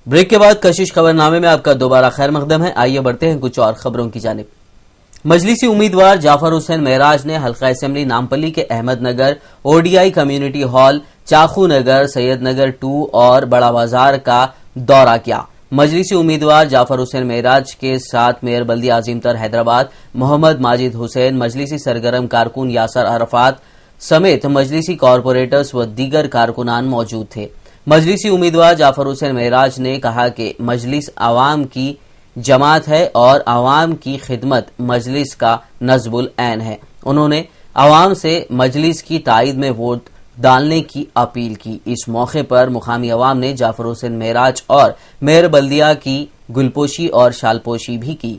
Break کے بعد کشش خبرنامے میں آپ کا دوبارہ خیر مقدم ہے. آئیے بڑھتے ہیں کچھ اور خبروں کی جانب. مجلسی امیدوار جعفر حسین معراج نے حلقہ اسمبلی نامپلی کے Ahmed Nagar ODI community hall, چاخو نگر، سید نگر 2 اور بڑا بازار کا دورہ کیا. مجلسی امیدوار جعفر حسین معراج کے ساتھ میئر بلدیہ عظیم تر حیدرآباد محمد ماجد حسین، مجلسی سرگرم کارکن یاسر عرفات سمیت مجلسی کارپوریٹرز و دیگر کارکنان موجود تھے. مجلسی امیدوار جعفر حسین معراج نے کہا کہ مجلس عوام کی جماعت ہے اور عوام کی خدمت مجلس کا نصب العین ہے. انہوں نے عوام سے مجلس کی تائید میں ووٹ ڈالنے کی اپیل کی. اس موقع پر مقامی عوام نے جعفر حسین معراج اور میئر بلدیہ کی گلپوشی اور شالپوشی بھی کی.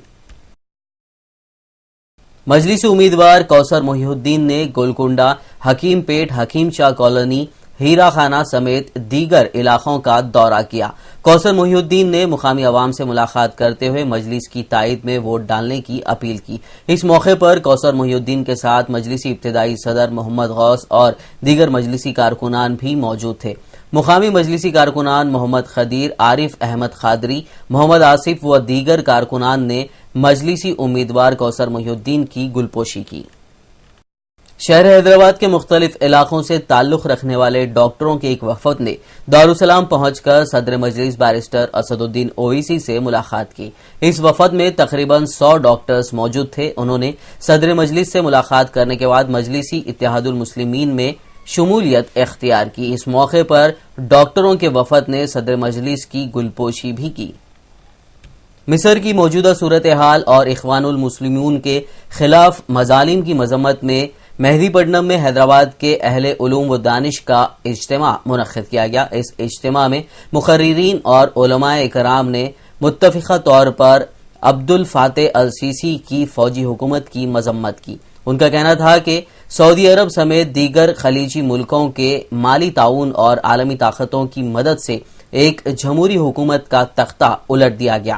مجلسی امیدوار کوثر محی الدین نے گولکنڈہ، حکیم پیٹ، حکیم شاہ کالونی، ہیرا خانہ سمیت دیگر علاقوں کا دورہ کیا. کوثر محی الدین نے مقامی عوام سے ملاقات کرتے ہوئے مجلس کی تائید میں ووٹ ڈالنے کی اپیل کی. اس موقع پر کوثر محی الدین کے ساتھ مجلسی ابتدائی صدر محمد غوث اور دیگر مجلسی کارکنان بھی موجود تھے. مقامی مجلسی کارکنان محمد خدیر، عارف احمد قادری، محمد آصف و دیگر کارکنان نے مجلسی امیدوار کوثر محی الدین کی گلپوشی کی. شہر حیدرآباد کے مختلف علاقوں سے تعلق رکھنے والے ڈاکٹروں کے ایک وفد نے دارالسلام پہنچ کر صدر مجلس بیرسٹر اسد الدین اویسی سے ملاقات کی. اس وفد میں تقریباً 100 ڈاکٹرز موجود تھے. انہوں نے صدر مجلس سے ملاقات کرنے کے بعد مجلسی اتحاد المسلمین میں شمولیت اختیار کی. اس موقع پر ڈاکٹروں کے وفد نے صدر مجلس کی گلپوشی بھی کی. مصر کی موجودہ صورتحال اور اخوان المسلمون کے خلاف مظالم کی مذمت میں مہدی پٹنم میں حیدرآباد کے اہل علوم و دانش کا اجتماع منعقد کیا گیا. اس اجتماع میں مقررین اور علماء کرام نے متفقہ طور پر عبدالفاتح السیسی کی فوجی حکومت کی مذمت کی. ان کا کہنا تھا کہ سعودی عرب سمیت دیگر خلیجی ملکوں کے مالی تعاون اور عالمی طاقتوں کی مدد سے ایک جمہوری حکومت کا تختہ الٹ دیا گیا.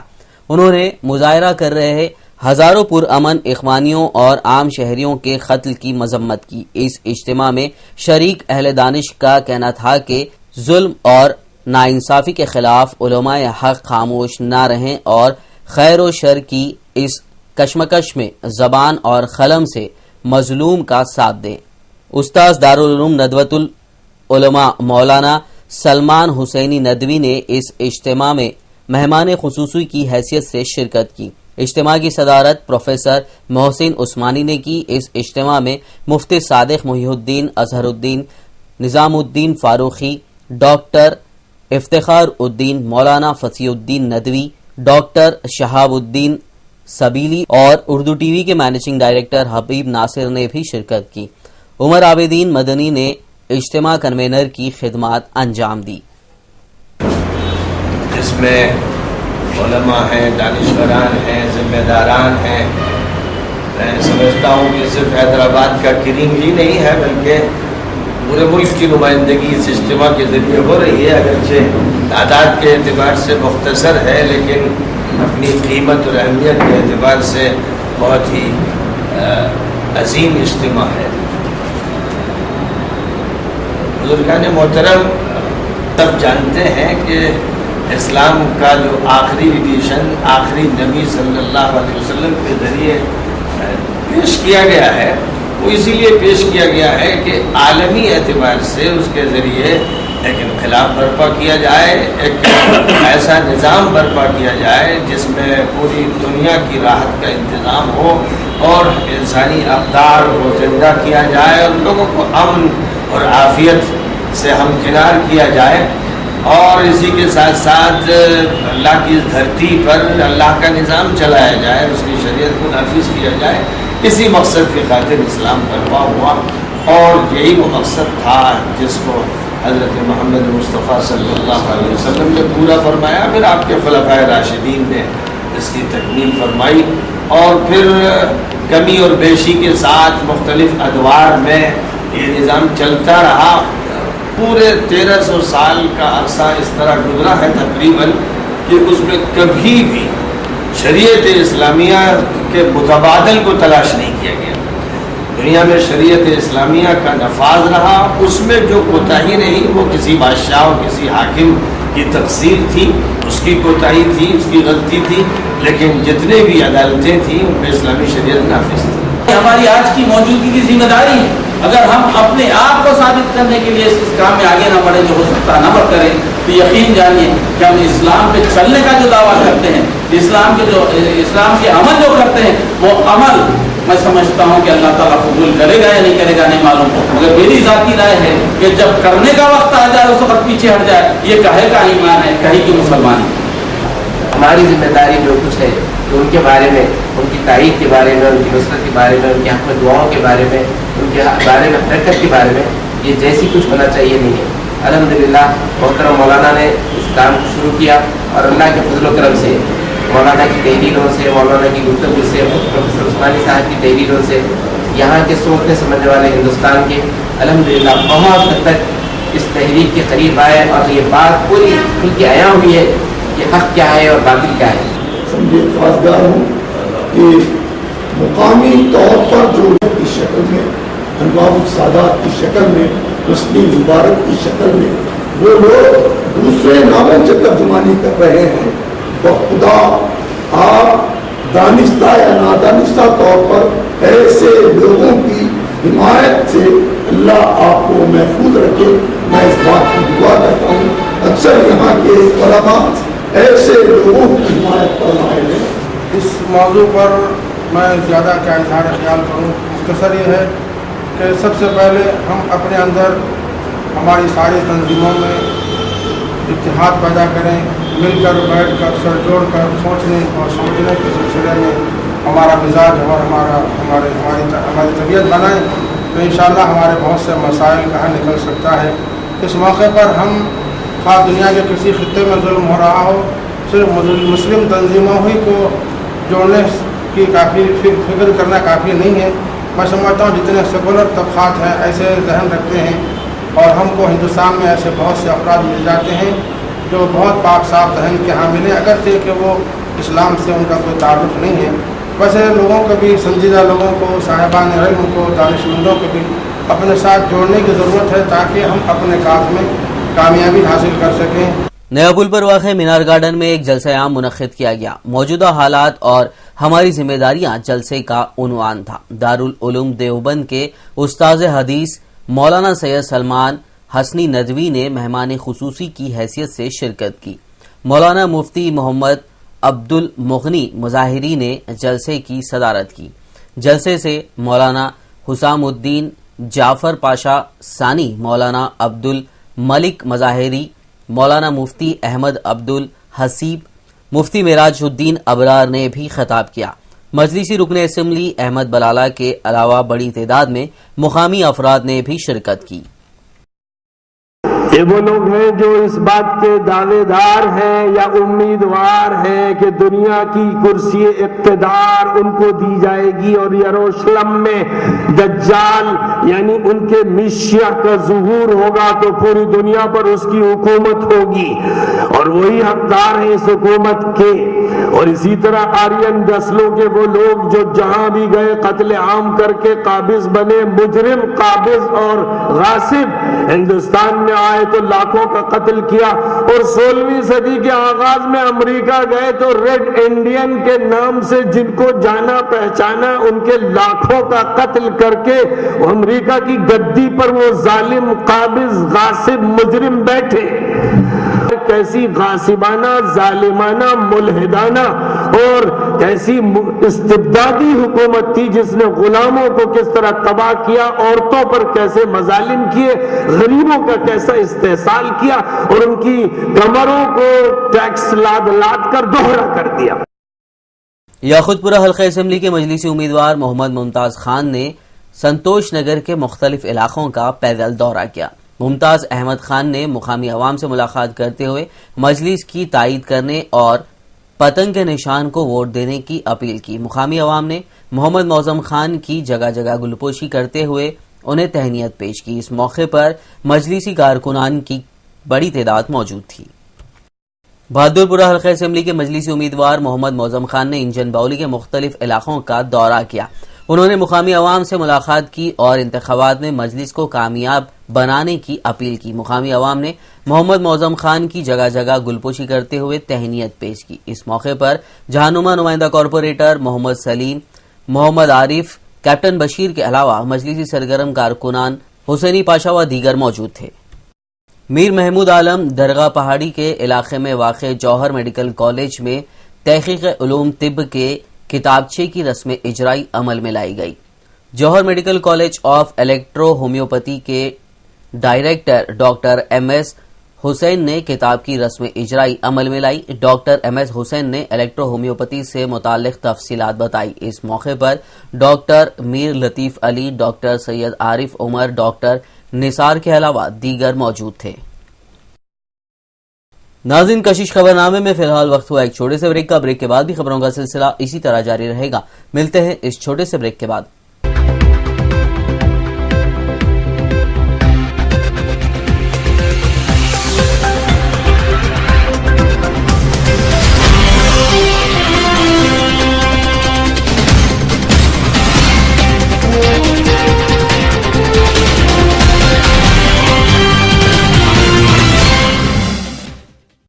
انہوں نے مظاہرہ کر رہے ہزاروں پرامن اخوانیوں اور عام شہریوں کے قتل کی مذمت کی. اس اجتماع میں شریک اہل دانش کا کہنا تھا کہ ظلم اور ناانصافی کے خلاف علماء حق خاموش نہ رہیں اور خیر و شر کی اس کشمکش میں زبان اور قلم سے مظلوم کا ساتھ دیں. استاذ دارالعلوم ندوۃ العلماء مولانا سلمان حسینی ندوی نے اس اجتماع میں مہمان خصوصی کی حیثیت سے شرکت کی. اجتماع کی صدارت پروفیسر محسن عثمانی نے کی. اس اجتماع میں مفتی صادق محی الدین، اظہر الدین، نظام الدین فاروقی، ڈاکٹر افتخار الدین، مولانا فصیح الدین ندوی، ڈاکٹر شہاب الدین سبیلی اور اردو ٹی وی کے مینیجنگ ڈائریکٹر حبیب ناصر نے بھی شرکت کی. عمر عابدین مدنی نے اجتماع کنوینر کی خدمات انجام دی. اس میں علماء ہیں، دانشوران ہیں، ذمہ داران ہیں. میں سمجھتا ہوں کہ صرف حیدرآباد کا کریم ہی نہیں ہے بلکہ پورے ملک کی نمائندگی اس اجتماع کے ذریعے ہو رہی ہے. اگرچہ تعداد کے اعتبار سے مختصر ہے لیکن اپنی قیمت اور اہمیت کے اعتبار سے بہت ہی عظیم اجتماع ہے. بزرگان محترم سب جانتے ہیں کہ اسلام کا جو آخری ایڈیشن آخری نبی صلی اللہ علیہ وسلم کے ذریعے پیش کیا گیا ہے وہ اسی لیے پیش کیا گیا ہے کہ عالمی اعتبار سے اس کے ذریعے ایک انقلاب برپا کیا جائے، ایک ایسا نظام برپا کیا جائے جس میں پوری دنیا کی راحت کا انتظام ہو اور انسانی اقدار کو زندہ کیا جائے اور لوگوں کو امن اور عافیت سے ہمکنار کیا جائے اور اسی کے ساتھ ساتھ اللہ کی دھرتی پر اللہ کا نظام چلایا جائے، اس کی شریعت کو نافذ کیا جائے. اسی مقصد کی خاطر اسلام برپا ہوا اور یہی وہ مقصد تھا جس کو حضرت محمد مصطفیٰ صلی اللہ علیہ وسلم نے پورا فرمایا. پھر آپ کے خلفائے راشدین نے اس کی تکمیل فرمائی اور پھر کمی اور بیشی کے ساتھ مختلف ادوار میں یہ نظام چلتا رہا. پورے 1300 سال کا عرصہ اس طرح گزرا ہے تقریباً کہ اس میں کبھی بھی شریعت اسلامیہ کے متبادل کو تلاش نہیں کیا گیا. دنیا میں شریعت اسلامیہ کا نفاذ رہا، اس میں جو کوتاہی نہیں وہ کسی بادشاہ اور کسی حاکم کی تقصیر تھی. اس کی کوتاہی تھی، اس کی غلطی تھی، لیکن جتنے بھی عدالتیں تھیں ان میں اسلامی شریعت نافذ تھی۔ ہماری آج کی موجودگی کی ذمہ داری ہے، اگر ہم اپنے آپ کو ثابت کرنے کے لیے اس کام میں آگے نہ بڑھیں، جو ہو سکتا نہ بڑھ کریں، تو یقین جانیے کہ ہم اسلام پہ چلنے کا جو دعویٰ کرتے ہیں، اسلام کے عمل جو کرتے ہیں، وہ عمل میں سمجھتا ہوں کہ اللہ تعالیٰ قبول کرے گا یا نہیں کرے گا نہیں معلوم، مگر میری ذاتی رائے ہے کہ جب کرنے کا وقت آ جائے اس وقت پیچھے ہٹ جائے، یہ کہے کا ایمان ہے، کہیں کی مسلمان ہے۔ ہماری ذمہ داری جو کچھ ہے کہ ان کے بارے میں، ان کی تائید کے بارے میں، ان کی نصرت کے بارے میں، ان کے حق میں دعاؤں کے بارے میں، ان کے بارے میں حرکت کے بارے میں، یہ جیسی کچھ ہونا چاہیے نہیں ہے۔ الحمدللہ محترم مولانا نے اس کام کو شروع کیا، اور اللہ کے فضل و کرم سے مولانا کی تحریروں سے، مولانا کی گفتگو سے، پروفیسر عثمانی صاحب کی تحریروں سے، یہاں کے سوچنے سمجھنے والے ہندوستان کے الحمدللہ بہت حد تک اس تحریک کے قریب آئے، اور یہ بات پوری کھل کے عیاں ہوئی ہے کہ حق کیا ہے اور باطل کیا ہے۔ سمجھے خواستگار ہوں کہ مقامی طور پر جو کی شکل میں، انوار السادات کی شکل میں، حسنی مبارک کی شکل میں وہ لوگ دوسرے ناموں سے ترجمانی کر رہے ہیں، تو خدا آپ دانستہ یا نادانستہ طور پر ایسے لوگوں کی حمایت سے اللہ آپ کو محفوظ رکھے۔ میں اس بات کی دعا کرتا ہوں، اکثر یہاں کے علماء ایسے لوگوں کی حمایت پر مائل ہیں۔ اس موضوع پر میں زیادہ کیا اظہار خیال کروں، مختصر یہ ہے کہ سب سے پہلے ہم اپنے اندر ہماری ساری تنظیموں میں اتحاد پیدا کریں، مل کر بیٹھ کر سر جوڑ کر سوچنے اور سمجھنے کے سلسلے میں ہمارا مزاج اور ہماری طبیعت بنائیں، تو انشاءاللہ ہمارے بہت سے مسائل کا حل نکل سکتا ہے۔ اس موقع پر ہم خواہ دنیا کے کسی خطے میں ظلم ہو رہا ہو، صرف مسلم تنظیموں ہی کو جوڑنے کی کافی فکر کرنا کافی نہیں ہے۔ میں سمجھتا ہوں جتنے سیکولر طبقات ہیں ایسے ذہن رکھتے ہیں، اور ہم کو ہندوستان میں ایسے بہت سے افراد مل جاتے ہیں جو بہت پاک صاف ذہن کے حامل ہیں، اگرچہ کہ وہ اسلام سے ان کا کوئی تعلق نہیں ہے۔ ویسے لوگوں کو بھی، سنجیدہ لوگوں کو، صاحبان علم کو، دانشمندوں کو بھی اپنے ساتھ جوڑنے کی ضرورت ہے تاکہ ہم اپنے کام میں کامیابی حاصل کر سکیں۔ نیا پل پر واقع مینار گارڈن میں ایک جلسہ عام منعقد کیا گیا۔ موجودہ حالات اور ہماری ذمہ داریاں جلسے کا عنوان تھا۔ دارالعلوم دیوبند کے استاذ حدیث مولانا سید سلمان حسنی ندوی نے مہمان خصوصی کی حیثیت سے شرکت کی۔ مولانا مفتی محمد عبد المغنی مظاہری نے جلسے کی صدارت کی۔ جلسے سے مولانا حسام الدین جعفر پاشا ثانی، مولانا عبد الملک مظاہری، مولانا مفتی احمد عبد الحسیب، مفتی معراج الدین ابرار نے بھی خطاب کیا۔ مجلسی رکن اسمبلی احمد بلالہ کے علاوہ بڑی تعداد میں مقامی افراد نے بھی شرکت کی۔ یہ وہ لوگ ہیں جو اس بات کے دعوے دار ہیں یا امیدوار ہیں کہ دنیا کی کرسی اقتدار ان کو دی جائے گی، اور یروشلم میں دجال یعنی ان کے مسیح کا ظہور ہوگا تو پوری دنیا پر اس کی حکومت ہوگی، اور وہی حقدار ہیں اس حکومت کے۔ اور اسی طرح آرین نسلوں کے وہ لوگ جو جہاں بھی گئے قتل عام کر کے قابض بنے، مجرم قابض اور غاصب، ہندوستان میں آئے تو لاکھوں کا قتل کیا، اور 16ویں صدی کے آغاز میں امریکہ گئے تو ریڈ انڈین کے نام سے جن کو جانا پہچانا ان کے لاکھوں کا قتل کر کے امریکہ کی گدی پر وہ ظالم قابض غاصب مجرم بیٹھے۔ کیسی غاصبانہ، ظالمانہ، ملحدانہ اور کیسی استبدادی حکومت تھی جس نے غلاموں کو کس طرح تباہ کیا، عورتوں پر کیسے مظالم کیے، غریبوں کا کیسا استحصال کیا، اور ان کی کمروں کو ٹیکس لاد لاد کر دوہرا کر دیا۔ یاقوت پورہ حلقہ اسمبلی کے مجلسی امیدوار محمد ممتاز خان نے سنتوش نگر کے مختلف علاقوں کا پیدل دورہ کیا۔ ممتاز احمد خان نے مقامی عوام سے ملاقات کرتے ہوئے مجلس کی تائید کرنے اور پتنگ کے نشان کو ووٹ دینے کی اپیل کی۔ مقامی عوام نے محمد معظم خان کی جگہ جگہ گلپوشی کرتے ہوئے انہیں تہنیت پیش کی۔ اس موقع پر مجلسی کارکنان کی بڑی تعداد موجود تھی۔ بہادر پورہ حلقہ اسمبلی کے مجلسی امیدوار محمد معظم خان نے انجن باؤلی کے مختلف علاقوں کا دورہ کیا۔ انہوں نے مقامی عوام سے ملاقات کی اور انتخابات میں مجلس کو کامیاب بنانے کی اپیل کی۔ مقامی عوام نے محمد معظم خان کی جگہ جگہ گلپوشی کرتے ہوئے تہنیت پیش کی۔ اس موقع پر جہانما نمائندہ کارپوریٹر محمد سلیم، محمد عارف، کیپٹن بشیر کے علاوہ مجلسی سرگرم کارکنان حسینی پاشا و دیگر موجود تھے۔ میر محمود عالم درگاہ پہاڑی کے علاقے میں واقع جوہر میڈیکل کالج میں تحقیق علوم طب کے کتابچے کی رسم اجرائی عمل میں لائی گئی۔ Johar medical college of electro homeopathy کے director doctor M S Hussain نے کتاب کی رسم اجرائی عمل میں لائی۔ ڈاکٹر ایم ایس حسین نے الیکٹرو ہومیوپیتھی سے متعلق تفصیلات بتائی۔ اس موقع پر ڈاکٹر میر لطیف علی، ڈاکٹر سید عارف عمر، ڈاکٹر نثار کے علاوہ دیگر موجود تھے۔ ناظرین، کشش خبر نامے میں فی الحال وقت ہوا ایک چھوٹے سے بریک کا۔ بریک کے بعد بھی خبروں کا سلسلہ اسی طرح جاری رہے گا۔ ملتے ہیں اس چھوٹے سے بریک کے بعد۔